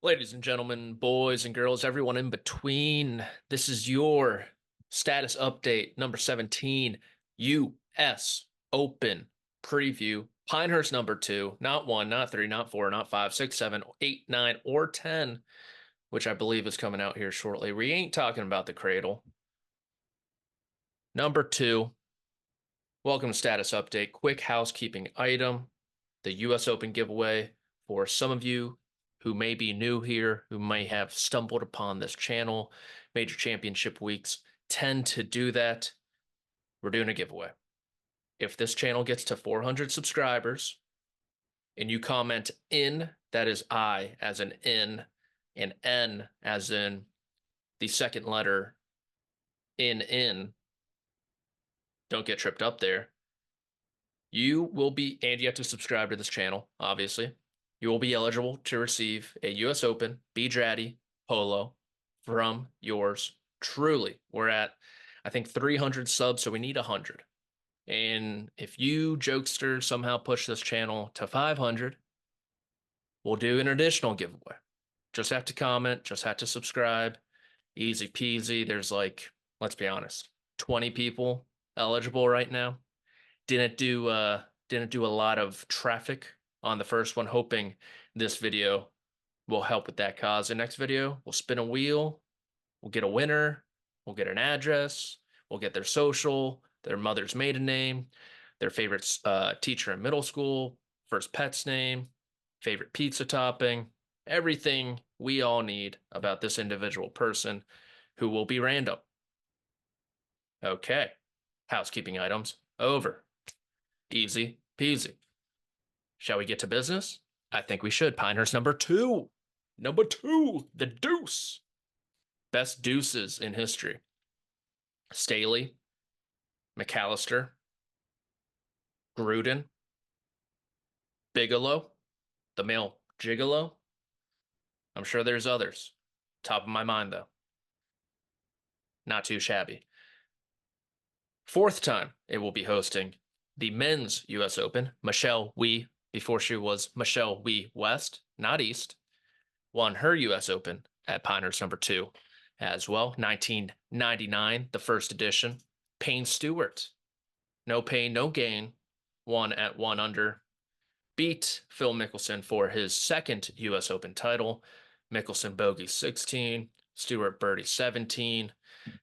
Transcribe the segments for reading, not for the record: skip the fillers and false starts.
Ladies and gentlemen, boys and girls, everyone in between, this is your status update number 17, U.S. Open preview. Pinehurst number 2, not 1, not 3, not 4, not 5, 6, 7, 8, 9, or 10, which I believe is coming out here shortly. We ain't talking about the cradle. Number 2, welcome to status update. Quick housekeeping item. The U.S. Open giveaway for some of you who may be new here, who may have stumbled upon this channel. Major championship weeks tend to do that. We're doing a giveaway. If this channel gets to 400 subscribers and you comment in, that is I as in in, and N as in the second letter in, don't get tripped up there. You will be, and you have to subscribe to this channel, obviously. You will be eligible to receive a U.S. Open B-Draddy Polo from yours truly. We're at, I think, 300 subs, so we need 100. And if you, jokester, somehow push this channel to 500, we'll do an additional giveaway. Just have to comment, just have to subscribe. Easy peasy. There's like, let's be honest, 20 people eligible right now. Didn't do a lot of traffic on the first one, hoping this video will help with that cause. The next video, we'll spin a wheel, we'll get a winner, we'll get an address, we'll get their social, their mother's maiden name, their favorite teacher in middle school, first pet's name, favorite pizza topping, everything we all need about this individual person who will be random. Okay, housekeeping items over. Easy peasy. Shall we get to business? I think we should. Pinehurst number 2. Number 2, the deuce. Best deuces in history. Staley, McAllister, Gruden, Bigelow, the male gigolo. I'm sure there's others. Top of my mind, though. Not too shabby. Fourth time it will be hosting the men's U.S. Open. Michelle Wie, before she was Michelle Wie West, not East, won her U.S. Open at Pinehurst number 2 as well. 1999, the first edition. Payne Stewart, no pain, no gain, won at 1 under. Beat Phil Mickelson for his second U.S. Open title. Mickelson bogey 16, Stewart birdie 17.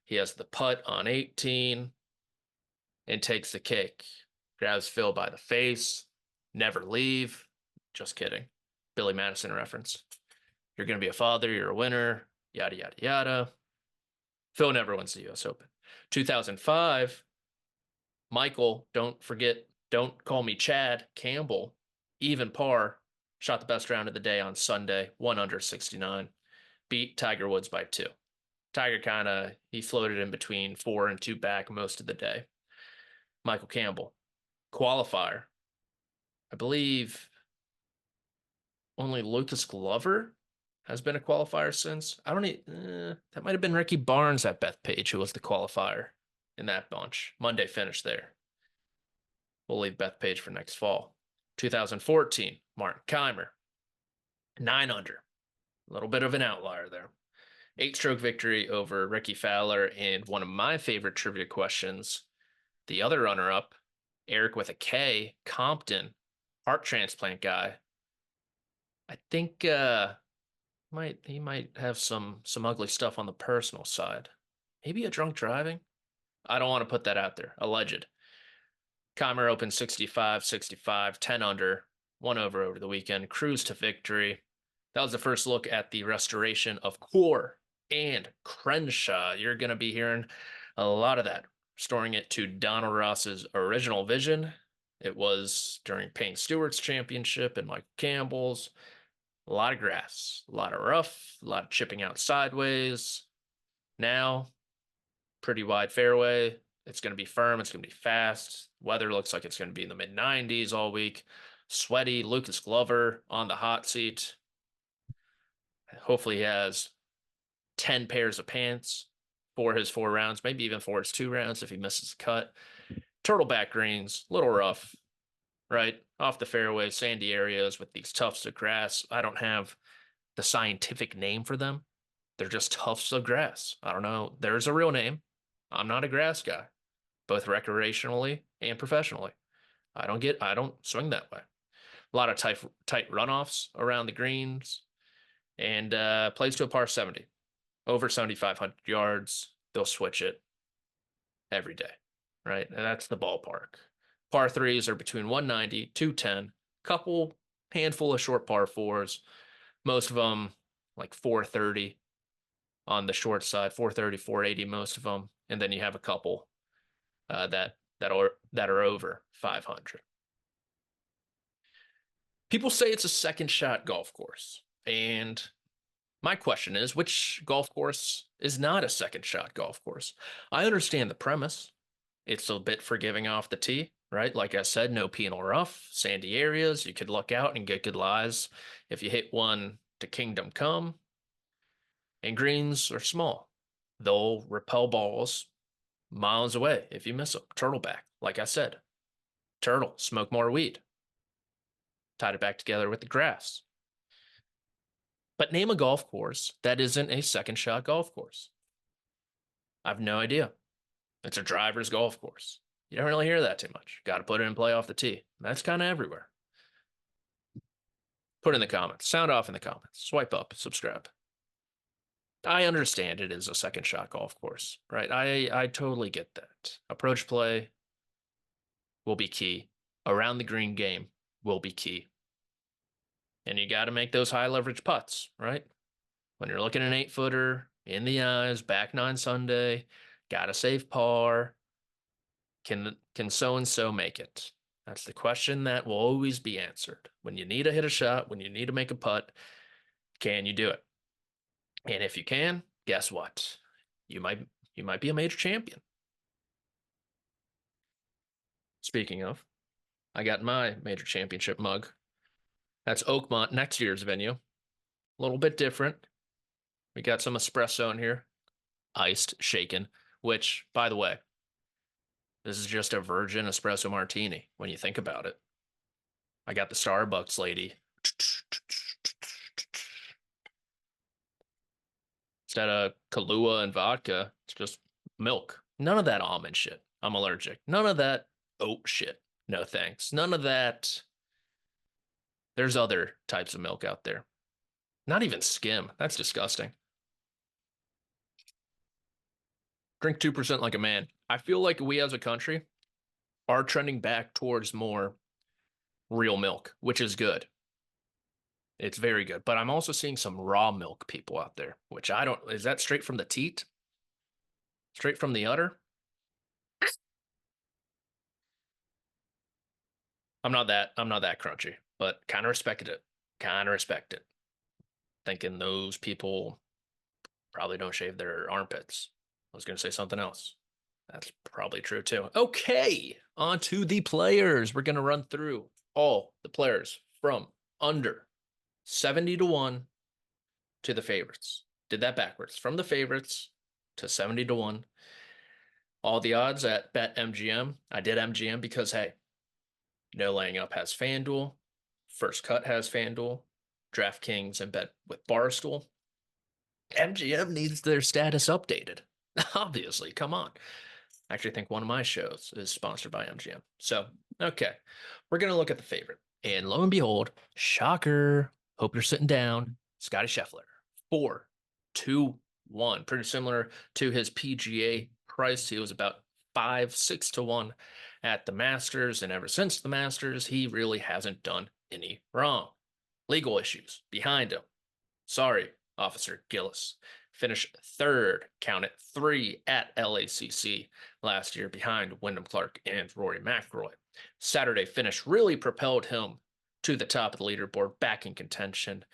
He has the putt on 18 and takes the cake. Grabs Phil by the face. Never leave. Just kidding. Billy Madison reference. You're going to be a father. You're a winner. Yada, yada, yada. Phil never wins the U.S. Open. 2005, Michael, don't forget, don't call me Chad, Campbell, even par, shot the best round of the day on Sunday, 1 under 69. Beat Tiger Woods by 2. Tiger he floated in between 4 and 2 back most of the day. Michael Campbell, qualifier. I believe only Lucas Glover has been a qualifier since. I don't need, that might have been Ricky Barnes at Bethpage who was the qualifier in that bunch. Monday finish there. We'll leave Bethpage for next fall. 2014, Martin Keimer, 9 under. A little bit of an outlier there. 8-stroke victory over Ricky Fowler, and one of my favorite trivia questions, the other runner-up, Eric with a K, Compton, heart transplant guy. I think he might have some ugly stuff on the personal side. Maybe a drunk driving? I don't want to put that out there. Alleged. Keimer opened 65, 10 under, 1 over the weekend, cruised to victory. That was the first look at the restoration of Core and Crenshaw. You're going to be hearing a lot of that. Restoring it to Donald Ross's original vision. It was during Payne Stewart's championship and Michael Campbell's. A lot of grass, a lot of rough, a lot of chipping out sideways. Now, pretty wide fairway. It's going to be firm. It's going to be fast. Weather looks like it's going to be in the mid-90s all week. Sweaty. Lucas Glover on the hot seat. Hopefully he has 10 pairs of pants for his 4 rounds, maybe even for his 2 rounds if he misses a cut. Turtleback greens, little rough, right? Off the fairway, sandy areas with these tufts of grass. I don't have the scientific name for them. They're just tufts of grass. I don't know. There's a real name. I'm not a grass guy, both recreationally and professionally. I don't swing that way. A lot of tight runoffs around the greens and plays to a par 70, over 7,500 yards. They'll switch it every day, right? And that's the ballpark. Par threes are between 190, 210, couple handful of short par fours, most of them like 430 on the short side, 430, 480, most of them. And then you have a couple that are over 500. People say it's a second shot golf course. And my question is, which golf course is not a second shot golf course? I understand the premise. It's a bit forgiving off the tee, right? Like I said, no penal rough, sandy areas. You could luck out and get good lies if you hit one to kingdom come. And greens are small. They'll repel balls miles away if you miss them. Turtleback, like I said. Turtle, smoke more weed. Tied it back together with the grass. But name a golf course that isn't a second shot golf course. I have no idea. It's a driver's golf course. You don't really hear that too much. Got to put it in play off the tee. That's kind of everywhere. Put in the comments. Sound off in the comments. Swipe up. Subscribe. I understand it is a second shot golf course, right? I totally get that. Approach play will be key. Around the green game will be key. And you got to make those high leverage putts, right? When you're looking at an 8-footer, in the eyes, back nine Sunday, got to save par. Can so-and-so make it? That's the question that will always be answered. When you need to hit a shot, when you need to make a putt, can you do it? And if you can, guess what? You might be a major champion. Speaking of, I got my major championship mug. That's Oakmont, next year's venue. A little bit different. We got some espresso in here, iced, shaken, which, by the way, this is just a virgin espresso martini when you think about it. I got the Starbucks lady. Instead of Kahlua and vodka, it's just milk. None of that almond shit. I'm allergic. None of that oat shit. No thanks. None of that. There's other types of milk out there. Not even skim. That's disgusting. Drink 2% like a man. I feel like we as a country are trending back towards more real milk, which is good. It's very good. But I'm also seeing some raw milk people out there, which I don't, is that straight from the teat? Straight from the udder? I'm not that crunchy, but kind of respected it. Kind of respect it. Thinking those people probably don't shave their armpits. I was going to say something else. That's probably true too. Okay, on to the players. We're going to run through all the players from under 70 to 1 to the favorites. Did that backwards. From the favorites to 70 to 1. All the odds at BetMGM. I did MGM because, hey, No Laying Up has FanDuel. First Cut has FanDuel. DraftKings and Bet with Barstool. MGM needs their status updated. Obviously, come on. I actually think one of my shows is sponsored by MGM. So, okay, we're going to look at the favorite. And lo and behold, shocker, hope you're sitting down, Scottie Scheffler, 4-2-1. Pretty similar to his PGA price. He was about 5-6 to 1 at the Masters. And ever since the Masters, he really hasn't done any wrong. Legal issues behind him. Sorry, Officer Gillis. Finished third, count it, 3 at LACC last year behind Wyndham Clark and Rory McIlroy. Saturday finish really propelled him to the top of the leaderboard, back in contention.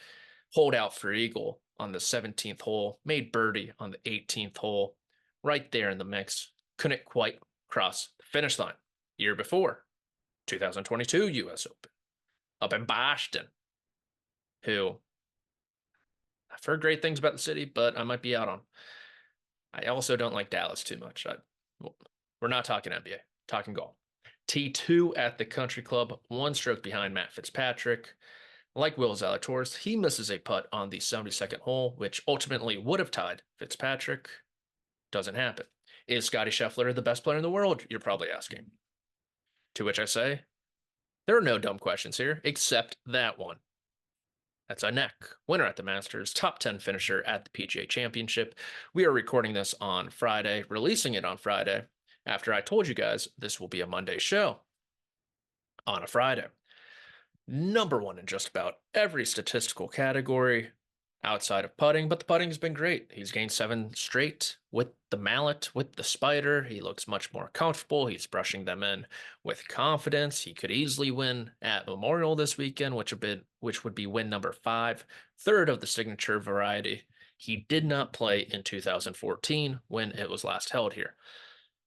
Hold out for eagle on the 17th hole, made birdie on the 18th hole, right there in the mix. Couldn't quite cross the finish line. Year before, 2022 U.S. Open, up in Boston, who I've heard great things about the city, but I might be out on. I also don't like Dallas too much. We're not talking NBA, talking golf. T2 at the Country Club, 1 stroke behind Matt Fitzpatrick. Like Will Zalatoris, he misses a putt on the 72nd hole, which ultimately would have tied Fitzpatrick. Doesn't happen. Is Scottie Scheffler the best player in the world? You're probably asking. To which I say, there are no dumb questions here, except that one. That's a neck. Winner at the Masters, top 10 finisher at the PGA Championship. We are recording this on Friday, releasing it on Friday, after I told you guys this will be a Monday show on a Friday. Number one in just about every statistical category outside of putting, but the putting's been great. He's gained 7 straight with the mallet, with the spider. He looks much more comfortable. He's brushing them in with confidence. He could easily win at Memorial this weekend, which would be win number 5, third of the signature variety. He did not play in 2014 when it was last held here.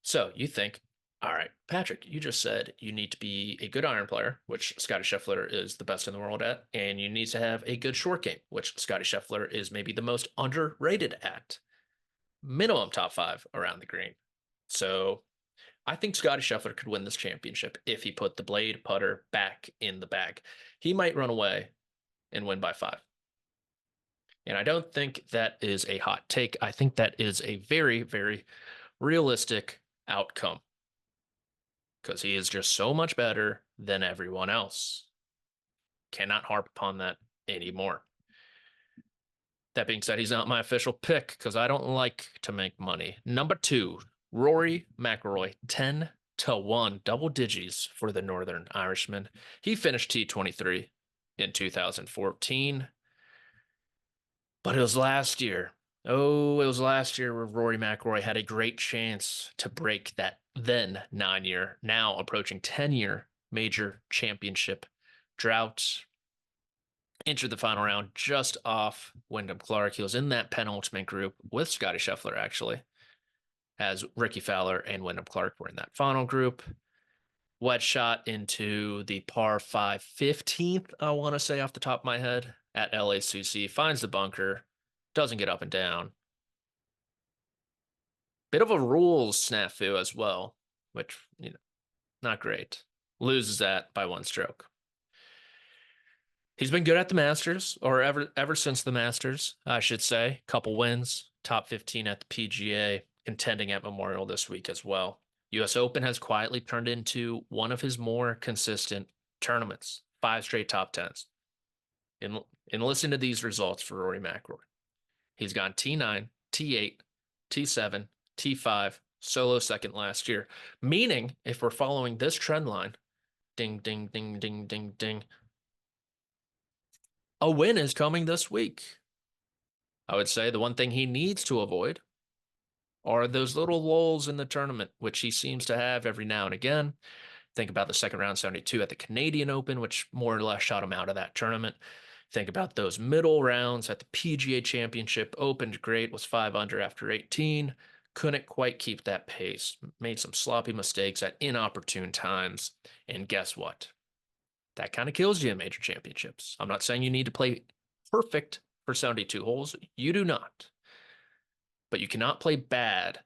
So you think, all right, Patrick, you just said you need to be a good iron player, which Scottie Scheffler is the best in the world at, and you need to have a good short game, which Scottie Scheffler is maybe the most underrated at. Minimum top 5 around the green. So I think Scottie Scheffler could win this championship if he put the blade putter back in the bag. He might run away and win by 5. And I don't think that is a hot take. I think that is a very, very realistic outcome because he is just so much better than everyone else. Cannot harp upon that anymore. That being said, he's not my official pick because I don't like to make money. Number 2, Rory McIlroy, 10-1, double digits for the Northern Irishman. He finished T23 in 2014, but it was last year. Oh, it was last year where Rory McIlroy had a great chance to break that then 9-year, now approaching 10-year major championship drought. Entered the final round just off Wyndham Clark. He was in that penultimate group with Scottie Scheffler, actually, as Ricky Fowler and Wyndham Clark were in that final group. Wedge shot into the par 5 15th, I want to say off the top of my head, at LACC. Finds the bunker, doesn't get up and down. Bit of a rules snafu as well, which, not great. Loses that by 1 stroke. He's been good at the Masters, or ever since the Masters, I should say. Couple wins, top 15 at the PGA, contending at Memorial this week as well. U.S. Open has quietly turned into one of his more consistent tournaments. 5 straight top 10s. In listening to these results for Rory McIlroy, he's gone T9, T8, T7, T5, solo second last year. Meaning, if we're following this trend line, ding, ding, ding, ding, ding, ding, a win is coming this week. I would say the one thing he needs to avoid are those little lulls in the tournament, which he seems to have every now and again. Think about the second round 72 at the Canadian Open, which more or less shot him out of that tournament. Think about those middle rounds at the PGA Championship. Opened great, was 5 under after 18. Couldn't quite keep that pace. Made some sloppy mistakes at inopportune times. And guess what? That kind of kills you in major championships. I'm not saying you need to play perfect for 72 holes. You do not. But you cannot play bad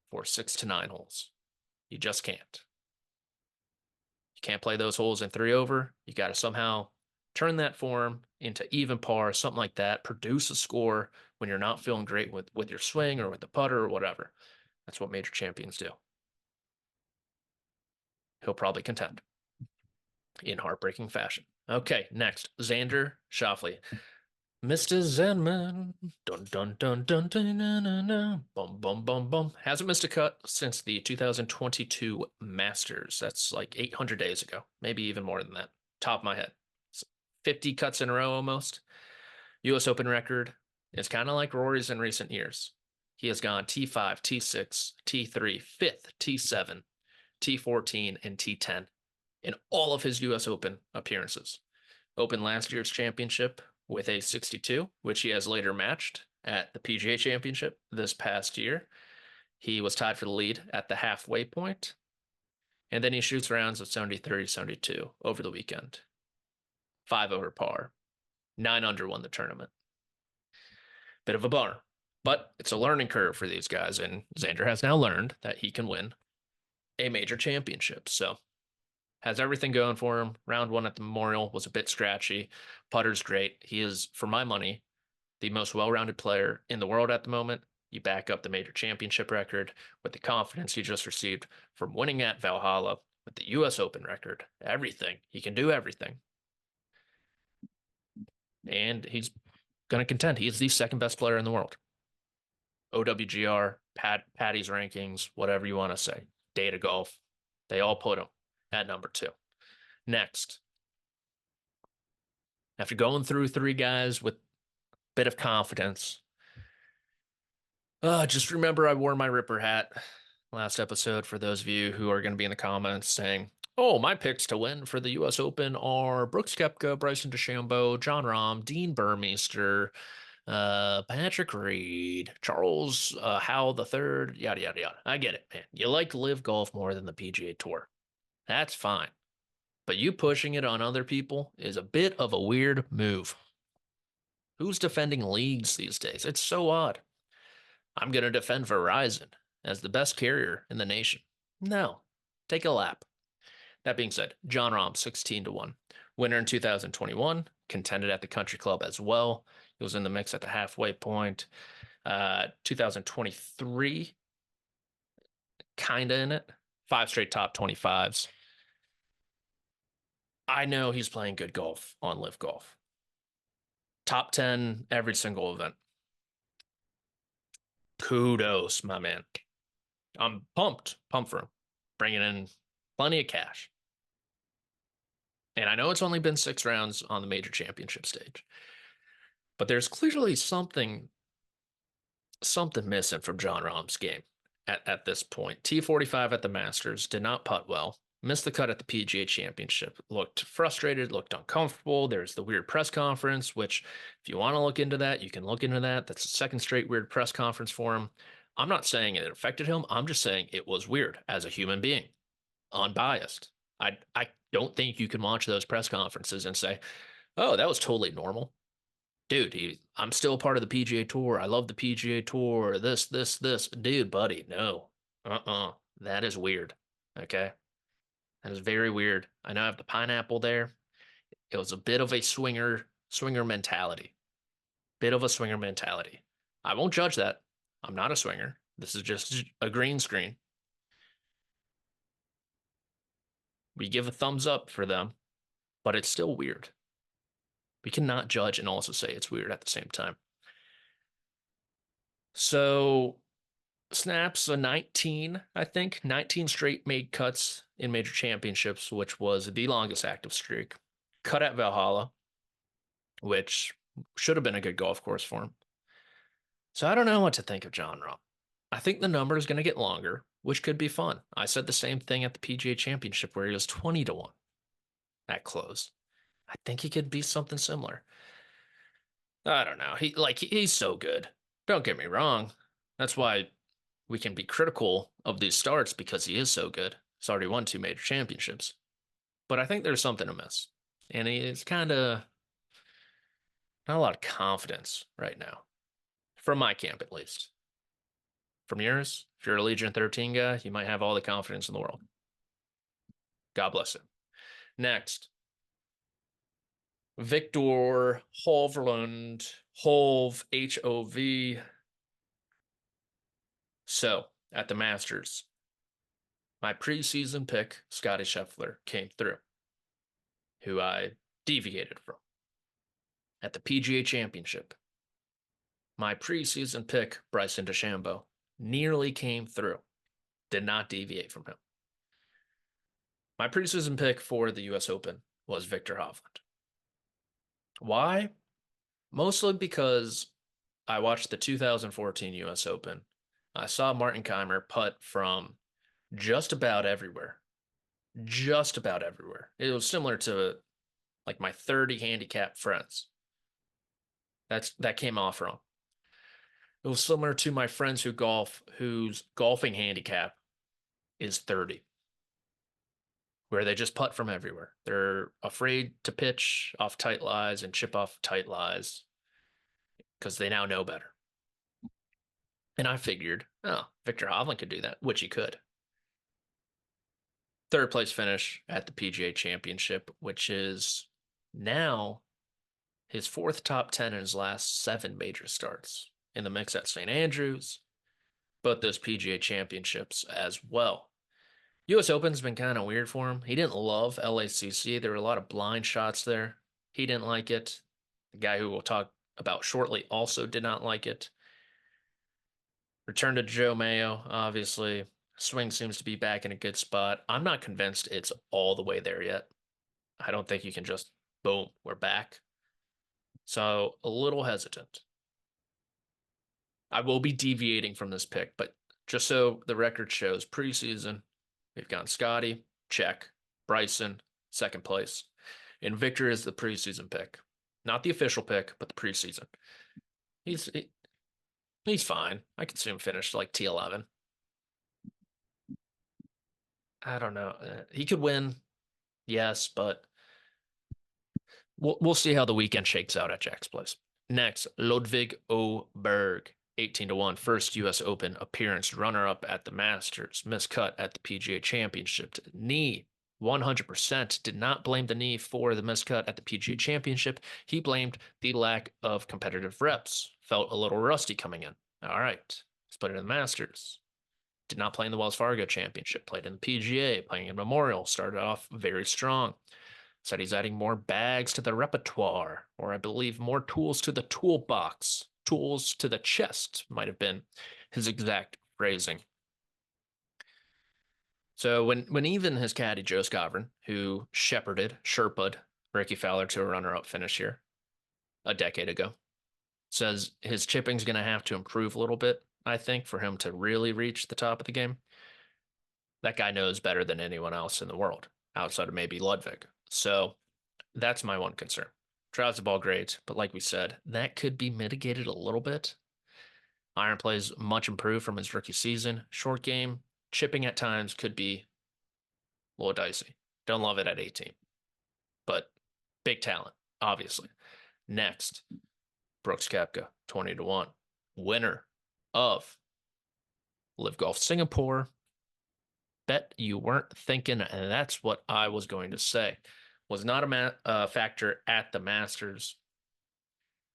for 6 to 9 holes. You just can't. You can't play those holes in 3 over. You got to somehow turn that form into even par, something like that. Produce a score when you're not feeling great with your swing or with the putter or whatever. That's what major champions do. He'll probably contend in heartbreaking fashion. Okay, next, Xander Schauffele. Mr. Zenman. Dun dun dun dun dun dun dun dun. Bum bum bum bum. Hasn't missed a cut since the 2022 Masters. That's like 800 days ago, maybe even more than that. Top of my head. 50 cuts in a row almost. US Open record is kind of like Rory's in recent years. He has gone T5, T6, T3, 5th, T7, T14, and T10 in all of his US Open appearances. Opened last year's championship with a 62, which he has later matched at the PGA Championship this past year. He was tied for the lead at the halfway point, and then he shoots rounds of 73, 72 over the weekend. 5 over par. 9 under won the tournament. Bit of a bummer, but it's a learning curve for these guys, and Xander has now learned that he can win a major championship. So Has everything going for him. Round one at the Memorial was a bit scratchy. Putter's great. He is, for my money, the most well-rounded player in the world at the moment. You back up the major championship record with the confidence he just received from winning at Valhalla with the US Open record. Everything. He can do everything. And he's going to contend. He is the second best player in the world. OWGR, Patty's rankings, whatever you want to say. Data Golf. They all put him at number two. Next, after going through three guys with a bit of confidence, just remember I wore my Ripper hat last episode for those of you who are going to be in the comments saying, oh, my picks to win for the US Open are Brooks Koepka, Bryson DeChambeau, John Rahm, Dean Burmeister, Patrick Reed, Charles Howell the third, yada yada yada. I get it, man. You like live golf more than the PGA Tour. That's fine. But you pushing it on other people is a bit of a weird move. Who's defending leagues these days? It's so odd. I'm going to defend Verizon as the best carrier in the nation. No, take a lap. That being said, John Rahm, 16 to 1. Winner in 2021, contended at the Country Club as well. He was in the mix at the halfway point. 2023, kind of in it. 5 straight top 25s. I know he's playing good golf on Live Golf. Top 10 every single event. Kudos, my man. I'm pumped for him. Bringing in plenty of cash. And I know it's only been 6 rounds on the major championship stage, but there's clearly something missing from John Rahm's game at this point. T45 at the Masters, did not putt well, missed the cut at the PGA Championship, looked frustrated, looked uncomfortable. There's the weird press conference, which if you want to look into that, you can look into that. That's a second straight weird press conference for him. I'm not saying it affected him. I'm just saying it was weird as a human being, unbiased. I don't think you can watch those press conferences and say, oh, that was totally normal. Dude, I'm still part of the PGA Tour. I love the PGA Tour. This. Dude, buddy, no. That is weird. Okay. That is very weird. I know I have the pineapple there. It was a bit of a swinger mentality. Bit of a swinger mentality. I won't judge that. I'm not a swinger. This is just a green screen. We give a thumbs up for them, but it's still weird. We cannot judge and also say it's weird at the same time. So snaps a 19, I think. 19 straight made cuts in major championships, which was the longest active streak. Cut at Valhalla, which should have been a good golf course for him. So I don't know what to think of John Rahm. I think the number is going to get longer, which could be fun. I said the same thing at the PGA Championship where he was 20 to 1 at close. I think he could be something similar. I don't know. He's so good. Don't get me wrong. That's why we can be critical of these starts because he is so good. He's already won 2 major championships. But I think there's something amiss. And he's kind of not a lot of confidence right now. From my camp, at least. From yours, if you're a Legion 13 guy, you might have all the confidence in the world. God bless him. Next, Victor Hovland, Hove, H-O-V. So, at the Masters, my preseason pick, Scottie Scheffler, came through, who I deviated from. At the PGA Championship, my preseason pick, Bryson DeChambeau, nearly came through. Did not deviate from him. My preseason pick for the US Open was Victor Hovland. Why? Mostly because I watched the 2014 US Open. I saw Martin Keimer putt from just about everywhere. Just about everywhere. It was similar to like my 30 handicap friends. That came off wrong. It was similar to my friends who golf, whose golfing handicap is 30, where they just putt from everywhere. They're afraid to pitch off tight lies and chip off tight lies because they now know better. And I figured, oh, Victor Hovland could do that, which he could. third place finish at the PGA Championship, which is now his fourth top 10 in his last seven major starts. In the mix at St. Andrews, both those PGA Championships as well. US Open's been kind of weird for him. He didn't love LACC. There were a lot of blind shots there. He didn't like it. The guy who we'll talk about shortly also did not like it. Return to Joe Mayo, obviously. Swing seems to be back in a good spot. I'm not convinced it's all the way there yet. I don't think you can just, boom, we're back. So a little hesitant. I will be deviating from this pick, but just so the record shows, preseason, we've gone Scottie, check, Bryson, second place. And Victor is the preseason pick. Not the official pick, but the preseason. He's he's fine. I could see him finish like T11. I don't know. He could win, yes, but we'll see how the weekend shakes out at Jack's place. Next, Ludwig Oberg, 18-1, first U.S. Open appearance, runner-up at the Masters, miscut at the PGA Championship. Knee, 100%, did not blame the knee for the miscut at the PGA Championship. He blamed the lack of competitive reps. Felt a little rusty coming in. All right, let's put it in the Masters. Did not play in the Wells Fargo Championship, played in the PGA, playing in Memorial, started off very strong. Said he's adding more bags to the repertoire, or I believe more tools to the toolbox. Tools to the chest might have been his exact phrasing. So when even his caddy, Joe Scovern, who Sherpa'd Ricky Fowler to a runner-up finish here a decade ago, says his chipping's going to have to improve a little bit, I think, for him to really reach the top of the game. That guy knows better than anyone else in the world, outside of maybe Ludwig. So that's my one concern. Drives the ball great, but like we said, that could be mitigated a little bit. Iron play is much improved from his rookie season. Short game, chipping at times could be a little dicey. Don't love it at 18, but big talent, obviously. Next, Brooks Koepka, 20-1, winner of Live Golf Singapore. Bet you weren't thinking, and that's what I was going to say. Was not a factor at the Masters.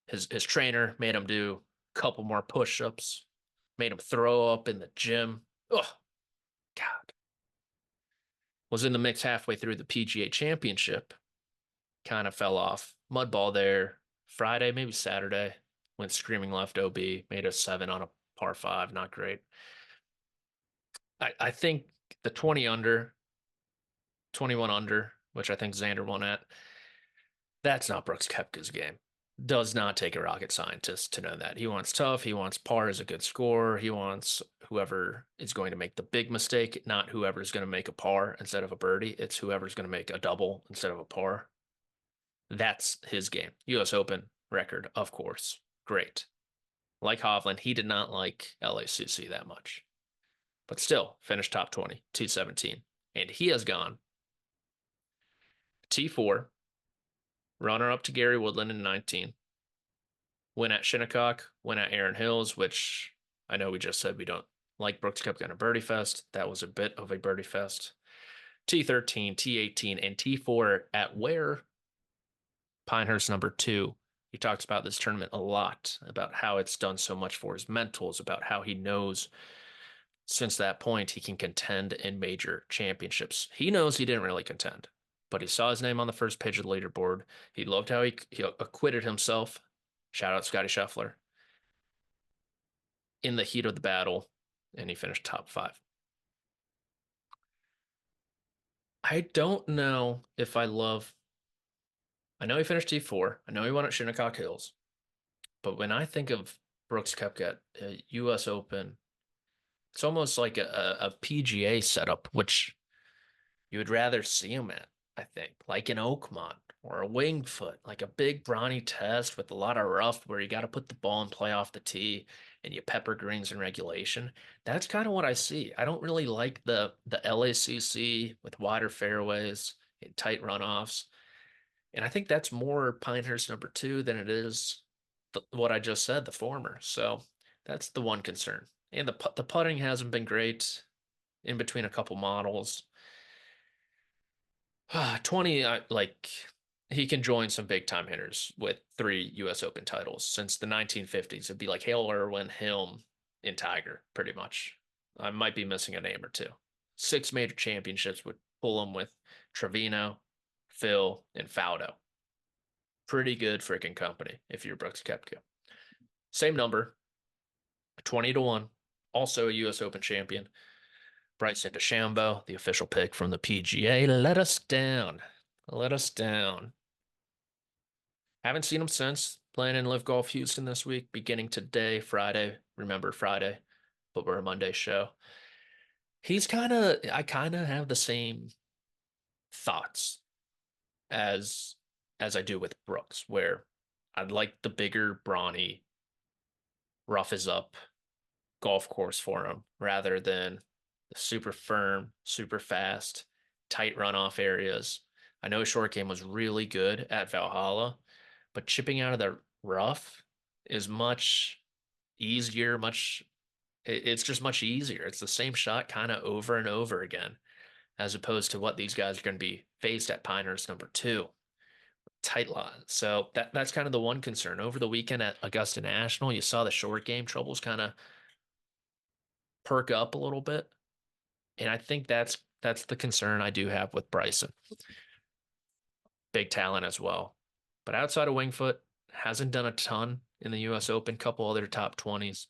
His trainer made him do a couple more push-ups, made him throw up in the gym. Oh, God. Was in the mix halfway through the PGA Championship. Kind of fell off. Mud ball there. Friday, maybe Saturday. Went screaming left OB. Made a 7 on a par 5. Not great. I think the 20 under, 21 under, which I think Xander won at, that's not Brooks Koepka's game. Does not take a rocket scientist to know that. He wants tough. He wants par as a good score. He wants whoever is going to make the big mistake, not whoever's going to make a par instead of a birdie. It's whoever's going to make a double instead of a par. That's his game. U.S. Open record, of course. Great. Like Hovland, he did not like LACC that much. But still, finished top 20, 217. And he has gone T4, runner up to Gary Woodland in 19, win at Shinnecock, win at Aaron Hills, which I know we just said we don't like Brooks Koepka in a birdie fest. That was a bit of a birdie fest. T13, T18, and T4 at where? Pinehurst #2. He talks about this tournament a lot, about how it's done so much for his mentals, about how he knows since that point he can contend in major championships. He knows he didn't really contend, but he saw his name on the first page of the leaderboard. He loved how he acquitted himself. Shout out Scottie Scheffler. In the heat of the battle, and he finished top 5. I don't know if I love. I know he finished T4. I know he won at Shinnecock Hills. But when I think of Brooks Koepka at U.S. Open, it's almost like a PGA setup, which you would rather see him at, I think, like an Oakmont or a Winged Foot, like a big brawny test with a lot of rough where you got to put the ball and play off the tee and you pepper greens in regulation. That's kind of what I see. I don't really like the LACC with wider fairways and tight runoffs. And I think that's more Pinehurst #2 than it is what I just said, the former. So that's the one concern. And the putting hasn't been great in between a couple models. 20, like he can join some big time hitters with 3 US Open titles since the 1950s. It'd be like Hale Irwin, Hilm, and Tiger, pretty much. I might be missing a name or two. 6 major championships would pull him with Trevino, Phil, and Faudo. Pretty good freaking company if you're Brooks Koepka. Same number, 20 to 1. Also a US Open champion. Bryson DeChambeau, the official pick from the PGA, let us down. Let us down. Haven't seen him since. Playing in Live Golf Houston this week, beginning today, Friday. Remember Friday, but we're a Monday show. I kind of have the same thoughts as I do with Brooks, where I'd like the bigger, brawny, rough is up golf course for him rather than the super firm, super fast, tight runoff areas. I know his short game was really good at Valhalla, but chipping out of the rough is much easier, it's just much easier. It's the same shot kind of over and over again, as opposed to what these guys are going to be faced at Pinehurst #2. Tight lot. So that's kind of the one concern. Over the weekend at Augusta National, you saw the short game troubles kind of perk up a little bit. And I think that's the concern I do have with Bryson. Big talent as well. But outside of Wingfoot, hasn't done a ton in the US Open, couple other top 20s.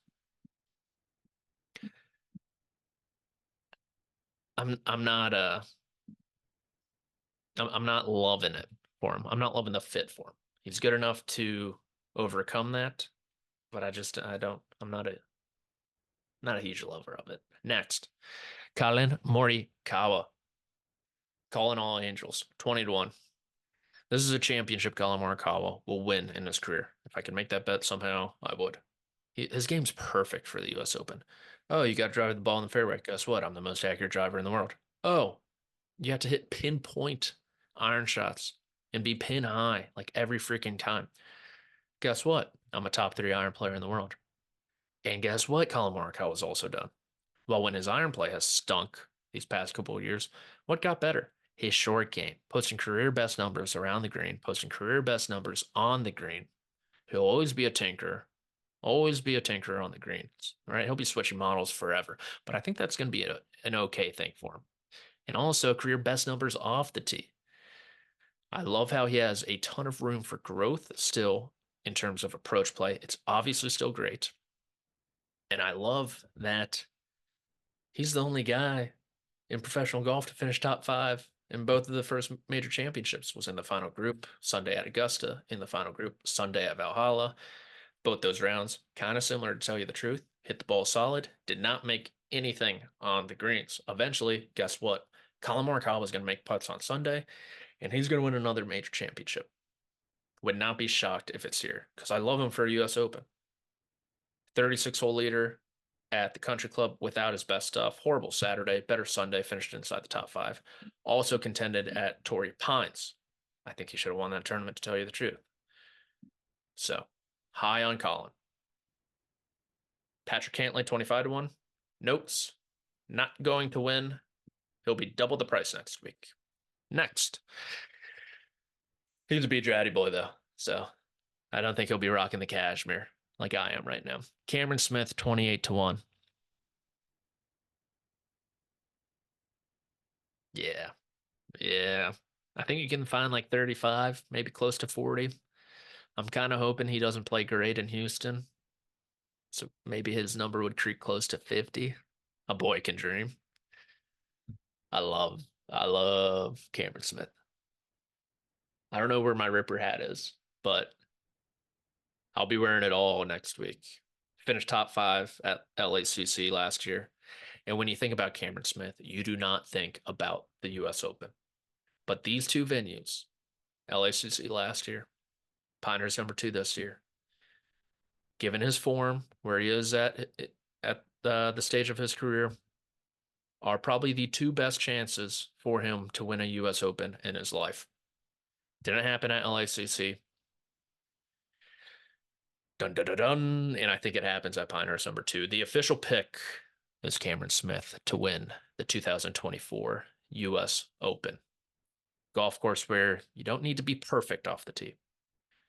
I'm not I'm not loving it for him. I'm not loving the fit for him. He's good enough to overcome that, but I'm not a huge lover of it. Next, Colin Morikawa, calling all angels, 20 to 1. This is a championship Colin Morikawa will win in his career. If I can make that bet somehow, I would. His game's perfect for the US Open. Oh, you got to drive the ball in the fairway. Guess what? I'm the most accurate driver in the world. Oh, you have to hit pinpoint iron shots and be pin high like every freaking time. Guess what? I'm a top 3 iron player in the world. And guess what Colin Morikawa has also done? Well, when his iron play has stunk these past couple of years, what got better? His short game, posting career best numbers around the green, posting career best numbers on the green. He'll always be a tinker, always be a tinker on the greens, right? He'll be switching models forever, but I think that's going to be an okay thing for him. And also career best numbers off the tee. I love how he has a ton of room for growth still in terms of approach play. It's obviously still great. And I love that he's the only guy in professional golf to finish top 5 in both of the first major championships. Was in the final group Sunday at Augusta, in the final group Sunday at Valhalla. Both those rounds kind of similar, to tell you the truth. Hit the ball solid, did not make anything on the greens. Eventually, guess what? Colin Morikawa was going to make putts on Sunday, and he's going to win another major championship. Would not be shocked if it's here because I love him for a US Open. 36-hole leader at the country club without his best stuff. Horrible Saturday, better Sunday, finished inside the top 5. Also contended at Torrey Pines. I think he should have won that tournament, to tell you the truth. So, high on Colin. Patrick Cantlay, 25 to 1. Notes, not going to win. He'll be double the price next week. Next. He's a BJ boy, though. So, I don't think he'll be rocking the cashmere like I am right now. Cameron Smith, 28 to 1. Yeah. Yeah. I think you can find like 35, maybe close to 40. I'm kind of hoping he doesn't play great in Houston. So maybe his number would creep close to 50. A boy can dream. I love Cameron Smith. I don't know where my Ripper hat is, but I'll be wearing it all next week. Finished top 5 at LACC last year. And when you think about Cameron Smith, you do not think about the US Open. But these two venues, LACC last year, Pinehurst #2 this year, given his form, where he is at the stage of his career, are probably the 2 best chances for him to win a US Open in his life. Didn't happen at LACC. Dun dun dun dun. And I think it happens at Pinehurst #2. The official pick is Cameron Smith to win the 2024 US Open. Golf course where you don't need to be perfect off the tee.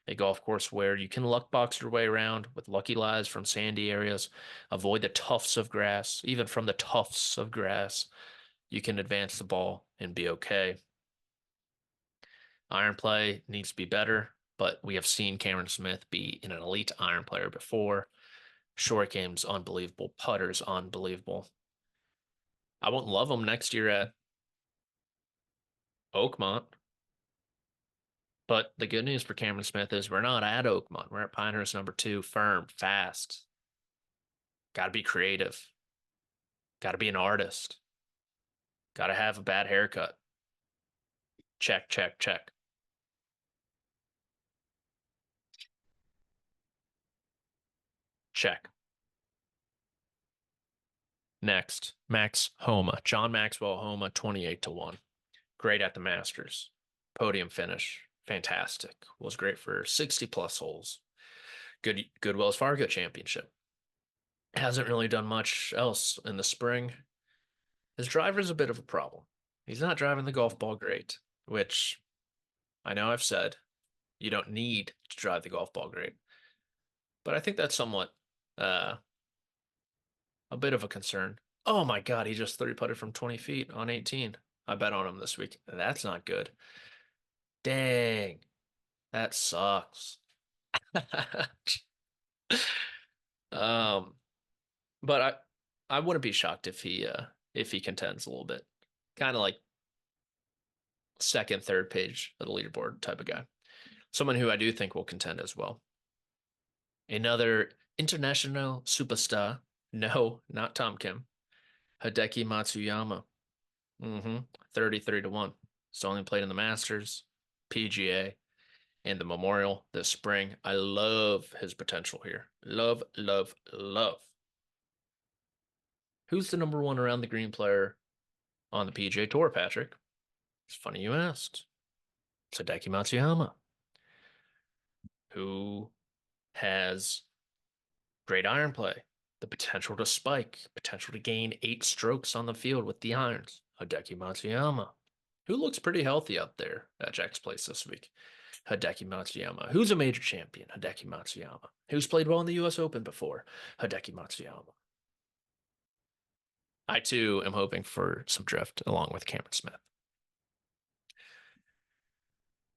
A golf course where you can luck box your way around with lucky lies from sandy areas, avoid the tufts of grass. Even from the tufts of grass, you can advance the ball and be okay. Iron play needs to be better, but we have seen Cameron Smith be an elite iron player before. Short game's unbelievable. Putter's unbelievable. I won't love him next year at Oakmont, but the good news for Cameron Smith is we're not at Oakmont. We're at Pinehurst #2, firm, fast. Got to be creative. Got to be an artist. Got to have a bad haircut. Check, check, check. Check. Next, Max Homa. John Maxwell Homa, 28-1. Great at the Masters. Podium finish. Fantastic. Was great for 60 plus holes. Good Wells Fargo championship. Hasn't really done much else in the spring. His driver's a bit of a problem. He's not driving the golf ball great, which I know I've said you don't need to drive the golf ball great. But I think that's somewhat uh, a bit of a concern. Oh my God, he just 30 putted from 20 feet on 18. I bet on him this week. That's not good. Dang, that sucks. Um, but I wouldn't be shocked if he contends a little bit. Kind of like second, third page of the leaderboard type of guy. Someone who I do think will contend as well. Another international superstar. No, not Tom Kim. Hideki Matsuyama. 33-1. He's only played in the Masters, PGA, and the Memorial this spring. I love his potential here. Love, love, love. Who's the number one around the green player on the PGA Tour, Patrick? It's funny you asked. It's Hideki Matsuyama, who has great iron play, the potential to spike, potential to gain 8 strokes on the field with the irons. Hideki Matsuyama, who looks pretty healthy out there at Jack's Place this week. Hideki Matsuyama, who's a major champion. Hideki Matsuyama, who's played well in the U.S. Open before. Hideki Matsuyama. I too am hoping for some drift along with Cameron Smith.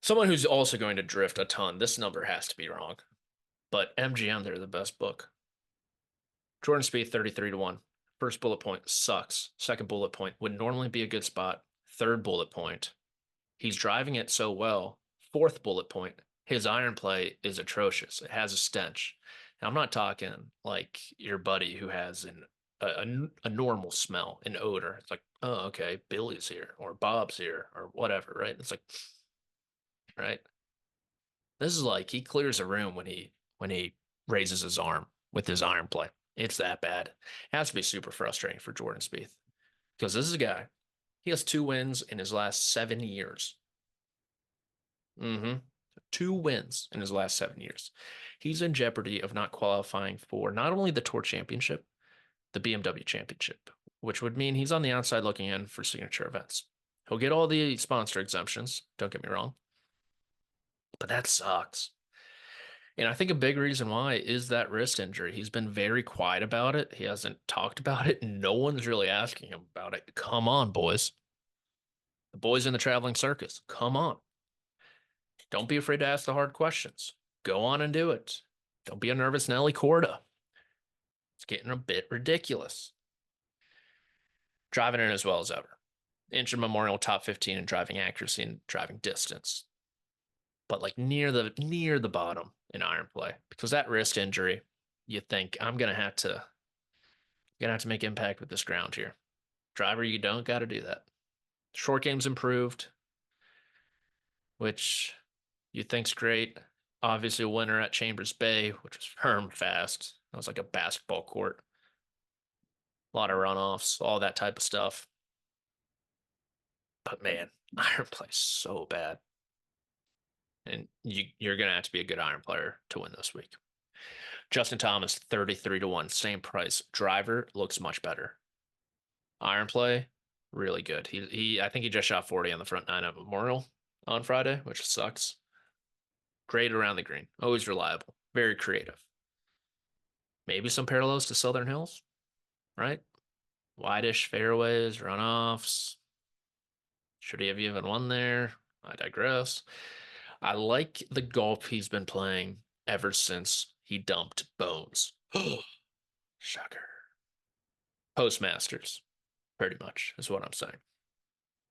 Someone who's also going to drift a ton. This number has to be wrong, but MGM, they're the best book. Jordan Spieth, 33-1. First bullet point sucks. Second bullet point would normally be a good spot. Third bullet point, he's driving it so well. Fourth bullet point, his iron play is atrocious. It has a stench. And I'm not talking like your buddy who has a normal smell, an odor. It's like, oh, okay, Billy's here or Bob's here or whatever, right? It's like, right? This is like he clears a room when he raises his arm with his iron play. It's that bad. It has to be super frustrating for Jordan Spieth because this is a guy. He has 2 wins in his last 7 years. 2 wins in his last 7 years. He's in jeopardy of not qualifying for not only the Tour Championship, the BMW Championship, which would mean he's on the outside looking in for signature events. He'll get all the sponsor exemptions, don't get me wrong, but that sucks. And I think a big reason why is that wrist injury. He's been very quiet about it. He hasn't talked about it. No one's really asking him about it. Come on, boys. The boys in the traveling circus. Come on. Don't be afraid to ask the hard questions. Go on and do it. Don't be a nervous Nelly Corda. It's getting a bit ridiculous. Driving in as well as ever. Injured Memorial top 15 in driving accuracy and driving distance. But like near the bottom in iron play. Because that wrist injury, you think I'm gonna have to make impact with this ground here. Driver, you don't gotta do that. Short game's improved, which you think's great. Obviously a winner at Chambers Bay, which was firm fast. That was like a basketball court. A lot of runoffs, all that type of stuff. But man, iron play's so bad. And you're going to have to be a good iron player to win this week. Justin Thomas, 33-1, same price. Driver looks much better. Iron play, really good. I think he just shot 40 on the front 9 at Memorial. on Friday, which sucks. Great around the green, always reliable, very creative. Maybe some parallels to Southern Hills, right? Wide-ish fairways, runoffs. Should he have even won there? I digress. I like the golf he's been playing ever since he dumped Bones. Shocker. Postmasters, pretty much, is what I'm saying.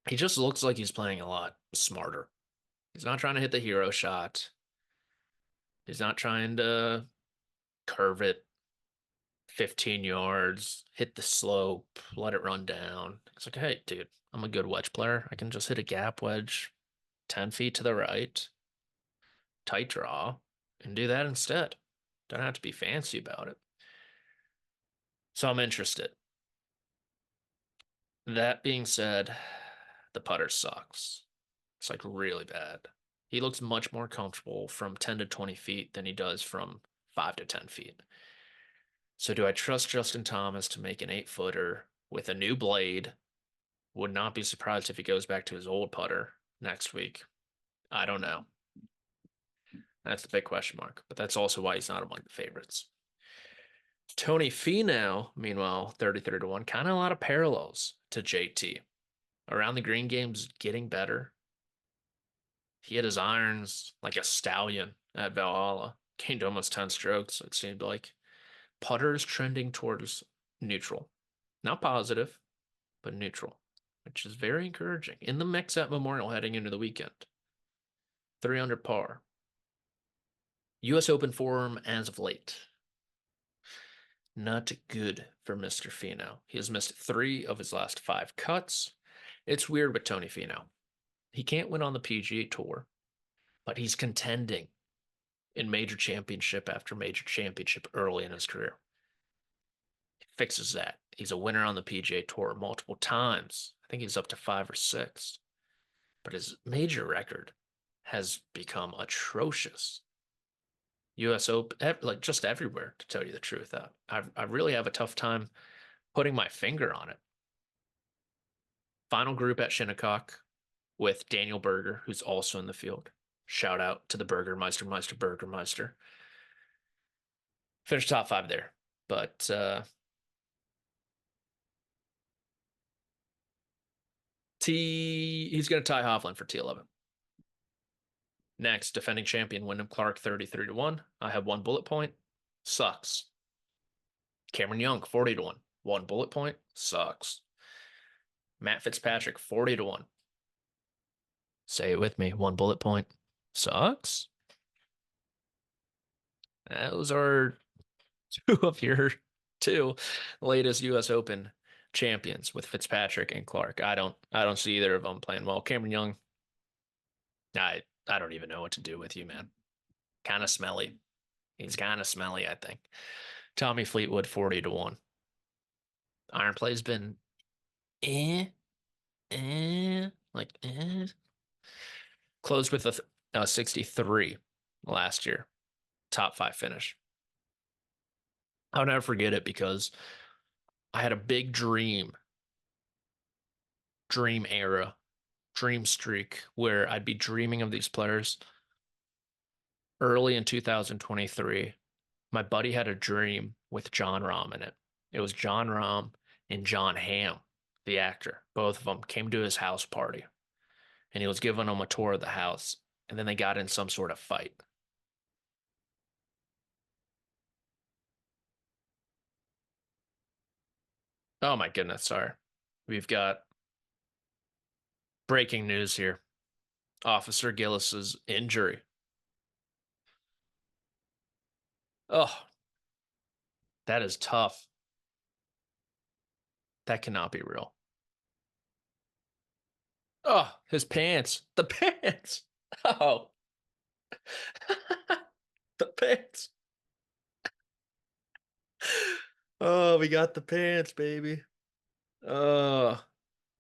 He just looks like he's playing a lot smarter. He's not trying to hit the hero shot. He's not trying to curve it 15 yards, hit the slope, let it run down. It's like, hey, dude, I'm a good wedge player. I can just hit a gap wedge 10 feet to the right, tight draw, and do that instead. Don't have to be fancy about it. So I'm interested. That being said, the putter sucks. It's like really bad. He looks much more comfortable from 10 to 20 feet than he does from 5 to 10 feet. So do I trust Justin Thomas to make an 8-footer with a new blade? Would not be surprised if he goes back to his old putter next week. I don't know. That's the big question mark, but that's also why he's not among the favorites. Tony Finau, meanwhile, 33 to 1, kind of a lot of parallels to JT. Around the green game's getting better. He hit his irons like a stallion at Valhalla. Gained almost 10 strokes, it seemed like. Putter's trending towards neutral. Not positive, but neutral, which is very encouraging. In the mix at Memorial heading into the weekend. 3 under par. U.S. Open form as of late. Not good for Mr. Finau. He has missed 3 of his last 5 cuts. It's weird with Tony Finau. He can't win on the PGA Tour, but he's contending in major championship after major championship early in his career. He fixes that. He's a winner on the PGA Tour multiple times. I think he's up to 5 or 6. But his major record has become atrocious. U.S. Open, like just everywhere, to tell you the truth. I really have a tough time putting my finger on it. Final group at Shinnecock with Daniel Berger, who's also in the field. Shout out to the Burgermeister. Finished top 5 there. But he's going to tie Hovland for T11. Next, defending champion Wyndham Clark, 33 to 1. I have 1 bullet point. Sucks. Cameron Young, 40 to 1. 1 bullet point. Sucks. Matt Fitzpatrick, 40 to 1. Say it with me. 1 bullet point. Sucks. Those are 2 of your 2 latest U.S. Open champions with Fitzpatrick and Clark. I don't see either of them playing well. Cameron Young, I don't even know what to do with you, man. Kind of smelly. He's kind of smelly, I think. Tommy Fleetwood, 40 to 1. Iron play's been eh, like eh. Closed with a 63 last year. Top 5 finish. I'll never forget it because I had a big dream era, dream streak where I'd be dreaming of these players early in 2023. My buddy had a dream with John Rahm in it. It was John Rahm and John Hamm, the actor. Both of them came to his house party and he was giving them a tour of the house. And then they got in some sort of fight. Oh my goodness, sorry. We've got breaking news here. Officer Gillis's injury. Oh, that is tough. That cannot be real. Oh, his pants. The pants. Oh, the pants. Oh, we got the pants, baby. Oh,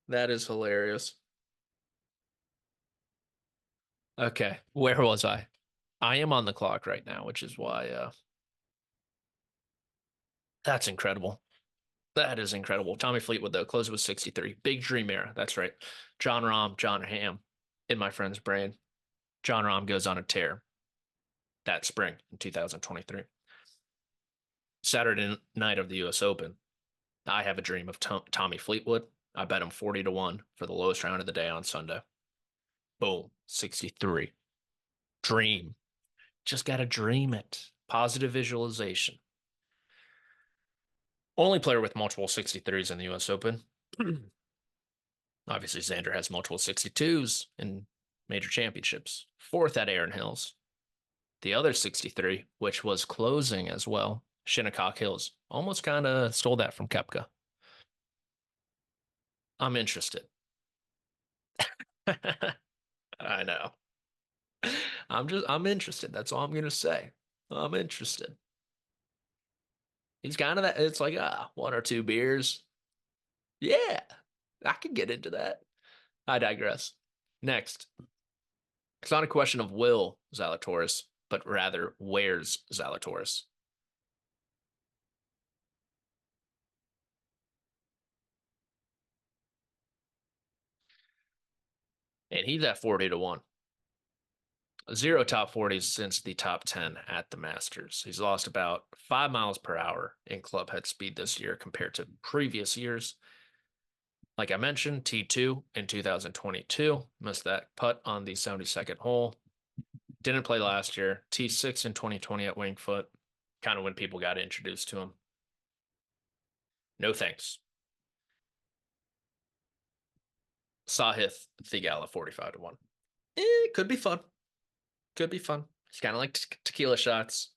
that is hilarious. Okay, where was I? I am on the clock right now, which is why that's incredible. That is incredible. Tommy Fleetwood, though, closed with 63. Big Dream era. That's right. John Rahm, John Hamm. in my friend's brain. John Rahm goes on a tear that spring in 2023. Saturday night of the U.S. Open, I have a dream of Tommy Fleetwood. I bet him 40 to 1 for the lowest round of the day on Sunday. Boom, 63. Dream. Just got to dream it. Positive visualization. Only player with multiple 63s in the U.S. Open. Obviously, Xander has multiple 62s in major championships. Fourth at Aaron Hills. The other 63, which was closing as well, Shinnecock Hills, almost kind of stole that from Koepka. I'm interested. I know. I'm interested. That's all I'm gonna say. I'm interested. He's kind of that. It's like one or two beers. Yeah, I could get into that. I digress. Next, it's not a question of will Zalatoris, but rather where's Zalatoris. And he's at 40 to 1. Zero top 40s since the top 10 at the Masters. He's lost about 5 miles per hour in club head speed this year compared to previous years. Like I mentioned, T2 in 2022, missed that putt on the 72nd hole. Didn't play last year. T6 in 2020 at Winged Foot, kind of when people got introduced to him. No thanks. Sahith Thigala 45 to 1. Could be fun. Could be fun. It's kind of like tequila shots.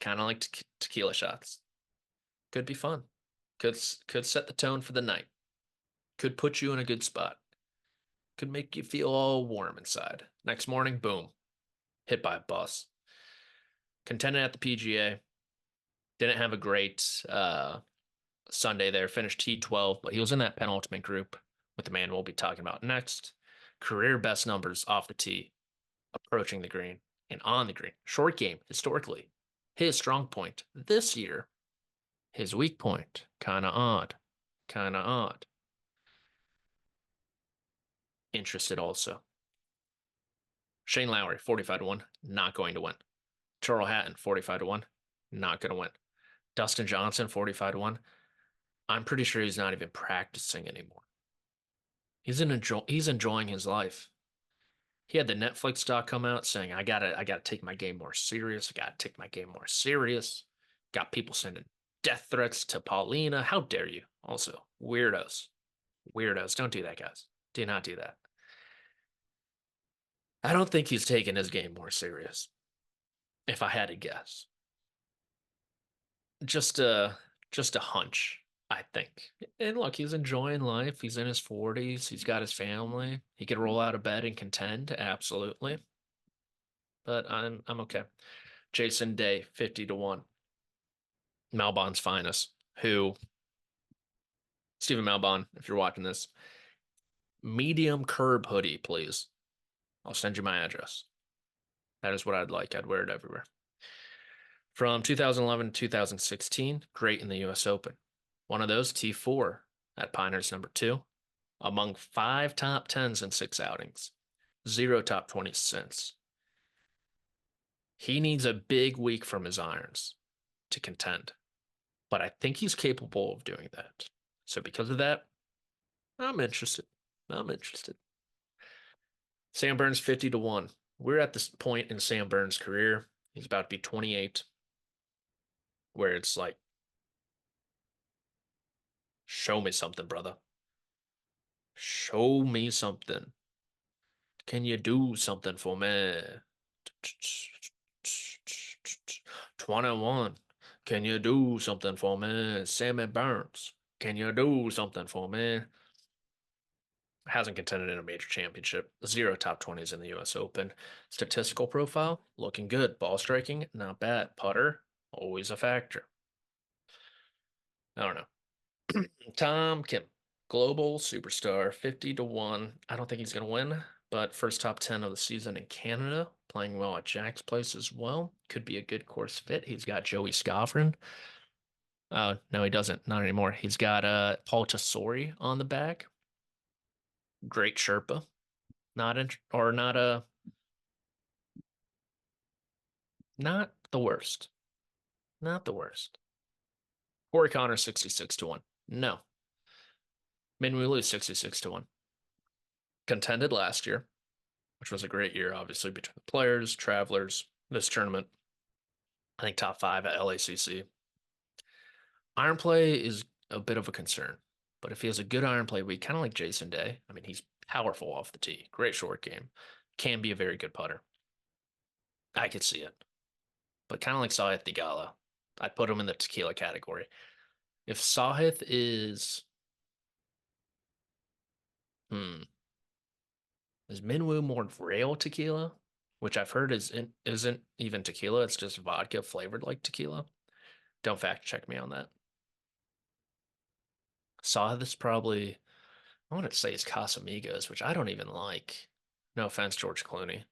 Kind of like tequila shots. Could be fun. Could set the tone for the night. Could put you in a good spot. Could make you feel all warm inside. Next morning, boom, hit by a bus. Contended at the PGA. Didn't have a great Sunday there. Finished T12, but he was in that penultimate group with the man we'll be talking about next. Career best numbers off the tee, approaching the green and on the green. Short game, historically. His strong point this year, his weak point. Kind of odd. Kind of odd. Interested also. Shane Lowry, 45 to 1, not going to win. Charles Hatton, 45 to 1, not going to win. Dustin Johnson, 45 to 1. I'm pretty sure he's not even practicing anymore. He's enjoying his life. He had the Netflix doc come out saying, I gotta take my game more serious. I gotta take my game more serious. Got people sending death threats to Paulina. How dare you? Also, weirdos. Weirdos. Don't do that, guys. Do not do that. I don't think he's taking his game more serious, if I had to guess. Just a just a hunch, I think. And look, he's enjoying life. He's in his 40s. He's got his family. He could roll out of bed and contend, absolutely. But I'm okay. Jason Day, 50 to 1. Malbon's finest, who Stephen Malbon, if you're watching this, medium curb hoodie, please. I'll send you my address. That is what I'd like. I'd wear it everywhere. From 2011 to 2016, great in the US Open. One of those, T4 at Pinehurst #2, among 5 top 10s in 6 outings, 0 top 20s since. He needs a big week from his irons to contend, but I think he's capable of doing that. So because of that, I'm interested. I'm interested. Sam Burns 50 to 1. We're at this point in Sam Burns' career. He's about to be 28, where it's like, show me something, brother. Show me something. Can you do something for me? 21. Can you do something for me? Sammy Burns. Can you do something for me? Hasn't contended in a major championship. 0 top 20s in the US Open. Statistical profile, looking good. Ball striking, not bad. Putter, always a factor. I don't know. Tom Kim, global superstar, 50 to 1. I don't think he's going to win, but first top 10 of the season in Canada, playing well at Jack's place as well. Could be a good course fit. He's got Joey Scovrin. No, he doesn't. Not anymore. He's got Paul Tesori on the back. Great Sherpa. Not in, or not not the worst. Not the worst. Corey Connor 66 to 1. No. Min Woo lose 66 to 1. Contended last year, which was a great year, obviously, between the players, travelers, this tournament. I think top five at LACC. Iron play is a bit of a concern, but if he has a good iron play week, kind of like Jason Day, I mean, he's powerful off the tee, great short game, can be a very good putter. I could see it, but kind of like Sahith Theegala, I'd put him in the tequila category. If Sahith is, hmm, is Minwoo more rail tequila, which I've heard isn't even tequila, it's just vodka flavored like tequila. Don't fact check me on that. Sahith is probably, I want to say it's Casamigos, which I don't even like. No offense, George Clooney.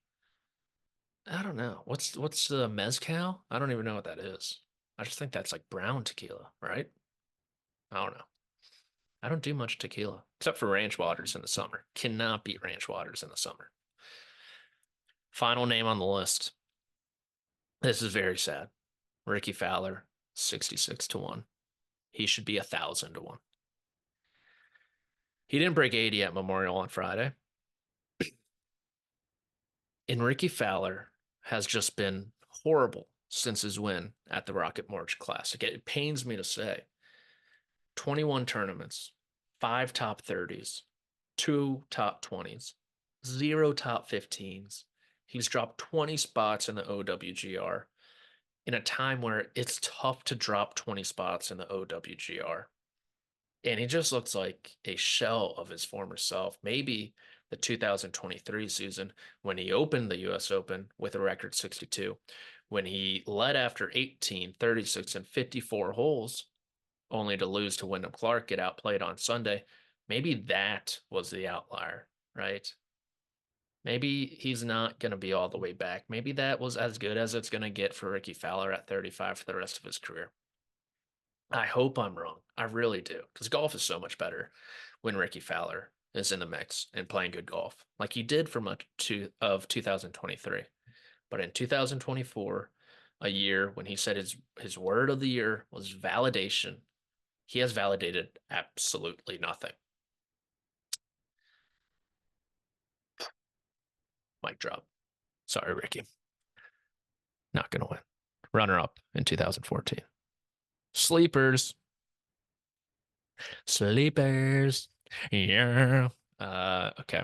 I don't know. What's the mezcal? I don't even know what that is. I just think that's like brown tequila, right? I don't know. I don't do much tequila except for ranch waters in the summer. Cannot beat ranch waters in the summer. Final name on the list. This is very sad. Ricky Fowler, 66 to 1. He should be 1,000 to 1. He didn't break 80 at Memorial on Friday. And Ricky Fowler has just been horrible since his win at the Rocket Mortgage Classic. It pains me to say. 21 tournaments, 5 top 30s, 2 top 20s, 0 top 15s. He's dropped 20 spots in the OWGR in a time where it's tough to drop 20 spots in the OWGR. And he just looks like a shell of his former self. Maybe the 2023 season when he opened the US Open with a record 62, when he led after 18, 36, and 54 holes, only to lose to Wyndham Clark, get outplayed on Sunday. Maybe that was the outlier, right? Maybe he's not going to be all the way back. Maybe that was as good as it's going to get for Ricky Fowler at 35 for the rest of his career. I hope I'm wrong. I really do. Because golf is so much better when Ricky Fowler is in the mix and playing good golf, like he did for much of 2023. But in 2024, a year when he said his word of the year was validation, he has validated absolutely nothing. Mic drop. Sorry, Ricky. Not going to win. Runner up in 2014. Sleepers. Sleepers. Yeah. Okay.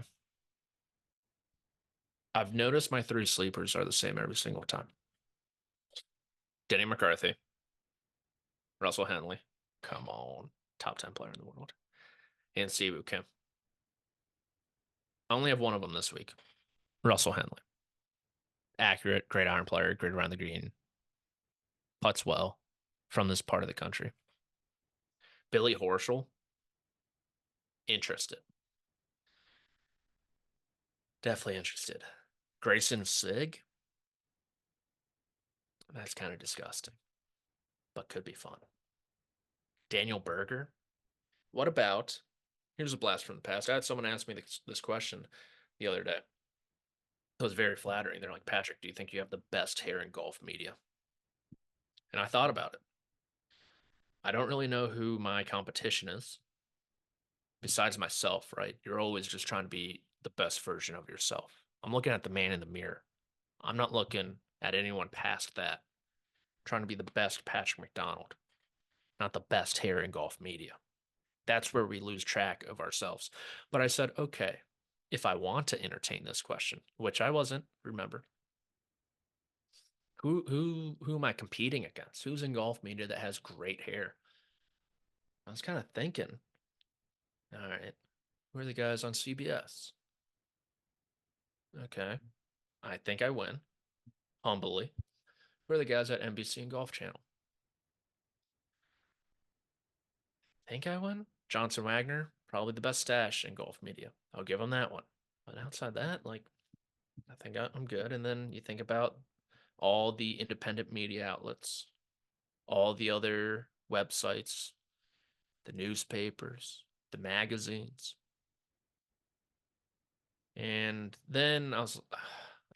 I've noticed my 3 sleepers are the same every single time. Denny McCarthy, Russell Henley, come on, top 10 player in the world, and Siwoo Kim. I only have one of them this week. Russell Henley. Accurate, great iron player, great around the green, putts well from this part of the country. Billy Horschel, interested. Definitely interested. Grayson Sig, that's kind of disgusting, but could be fun. Daniel Berger, what about? Here's a blast from the past. I had someone ask me this question the other day. It was very flattering. They're like, Patrick, do you think you have the best hair in golf media? And I thought about it. I don't really know who my competition is besides myself, right? You're always just trying to be the best version of yourself. I'm looking at the man in the mirror. I'm not looking at anyone past that. I'm trying to be the best Patrick McDonald, not the best hair in golf media. That's where we lose track of ourselves. But I said, okay, if I want to entertain this question, which I wasn't, remember, who am I competing against? Who's in golf media that has great hair? I was kind of thinking, all right, who are the guys on CBS? Okay, I think I win, humbly. Who are the guys at NBC and Golf Channel? Think I win? Johnson Wagner, probably the best stash in golf media. I'll give him that one. But outside that, like, I think I'm good. And then you think about all the independent media outlets, all the other websites, the newspapers, the magazines. And then I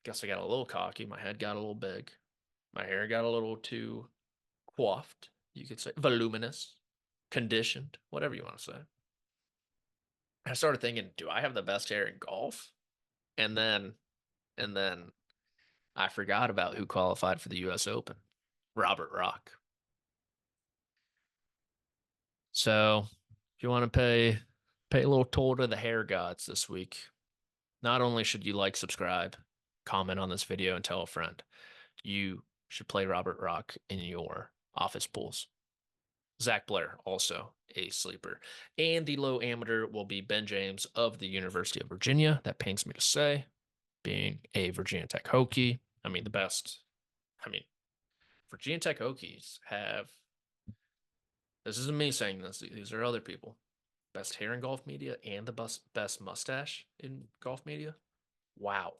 guess I got a little cocky. My head got a little big. My hair got a little too coiffed, you could say, voluminous, conditioned, whatever you want to say. I started thinking, do I have the best hair in golf? And then, and then I forgot about who qualified for the U.S. Open, Robert Rock. So if you want to pay a little toll to the hair gods this week, not only should you like, subscribe, comment on this video, and tell a friend, you should play Robert Rock in your office pools. Zach Blair, also a sleeper. And the low amateur will be Ben James of the University of Virginia. That pains me to say, being a Virginia Tech Hokie. I mean, the best. I mean, Virginia Tech Hokies have, this isn't me saying this, these are other people. Best hair in golf media and the best mustache in golf media. Wow.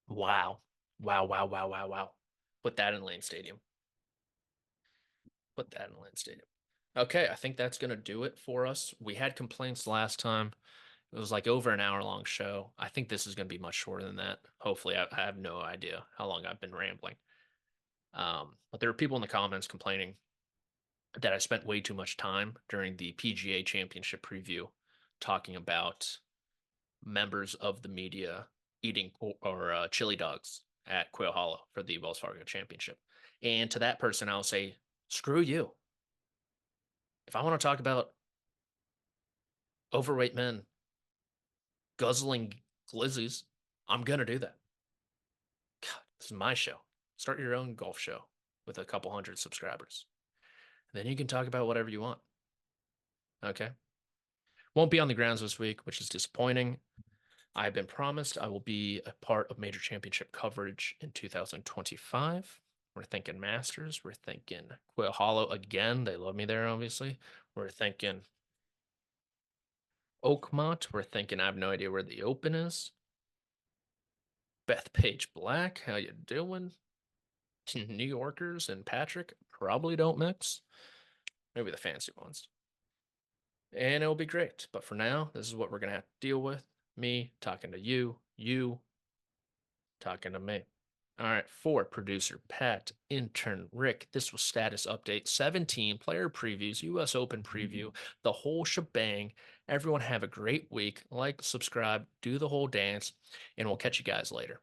Wow. Wow, wow, wow, wow, wow. Put that in Lane Stadium. Put that in Lane Stadium. Okay, I think that's going to do it for us. We had complaints last time. It was like over an hour long show. I think this is going to be much shorter than that. Hopefully, I have no idea how long I've been rambling. But there are people in the comments complaining that I spent way too much time during the PGA Championship preview talking about members of the media eating or chili dogs at Quail Hollow for the Wells Fargo Championship. And to that person, I'll say, screw you. If I want to talk about overweight men guzzling glizzies, I'm going to do that. God, this is my show. Start your own golf show with a couple hundred subscribers. Then you can talk about whatever you want. Okay. Won't be on the grounds this week, which is disappointing. I've been promised I will be a part of major championship coverage in 2025. We're thinking Masters. We're thinking Quail Hollow again. They love me there, obviously. We're thinking Oakmont. We're thinking I have no idea where the Open is. Bethpage Black, how you doing? New Yorkers and Patrick probably don't mix. Maybe the fancy ones. And it'll be great. But for now, this is what we're going to have to deal with. Me talking to you, you talking to me. All right, for producer Pat, intern Rick, this was status update 17 player previews, US Open preview, the whole shebang. Everyone have a great week. Like, subscribe, do the whole dance, and we'll catch you guys later.